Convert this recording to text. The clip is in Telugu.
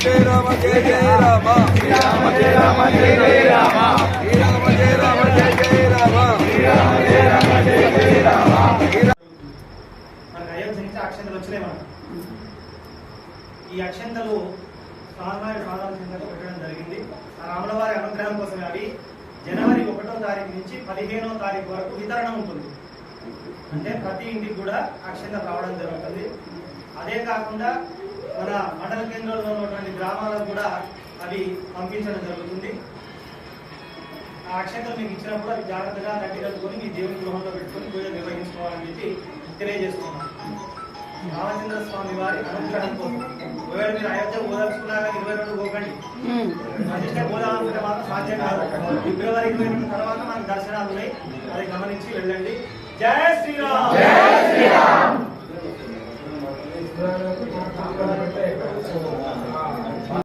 జయ రామ జయ జయ రామ శ్రీరామ జయ రామ జయ జయ రామ శ్రీరామ జయ రామ జయ జయ రామ శ్రీరామ జయ రామ జయ జయ రామ. మనకు అయోధ్య నుంచి అక్షంతలు వచ్చినాయి. మనకు ఈ అక్షంతలు సాధారణంగా పెట్టడం జరిగింది. ఆ రాముల వారి అనుగ్రహం కోసమే. అవి జనవరి 1వ తారీఖు నుంచి 15వ తారీఖు వరకు వితరణ ఉంటుంది. అంటే ప్రతి ఇంటికి కూడా అక్షంతలు రావడం జరుగుతుంది. అదే కాకుండా మన మండల కేంద్రంలో ఉన్నటువంటి గ్రామాలకు కూడా అవి పంపించడం జరుగుతుంది. ఆ అక్షంతలు మీకు ఇచ్చినప్పుడు అవి జాగ్రత్తగా గట్టి కట్టుకొని మీ దేవుని గృహంలో పెట్టుకొని పూజ నిర్వహించుకోవాలని చెప్పి తెలియజేస్తున్నాను. రామచంద్ర స్వామి వారి అనుగ్రహం కోసం ఒకవేళ మీరు అయోధ్య ఓదార్చుకున్నాక 22 పోకండి. అధిష్ట పోదామనుకుంటే మాత్రం సాధ్యం కాదు. ఫిబ్రవరి 22 తర్వాత మనకు దర్శనాలు ఉన్నాయి. అది గమనించి వెళ్ళండి. జై శ్రీరామ్.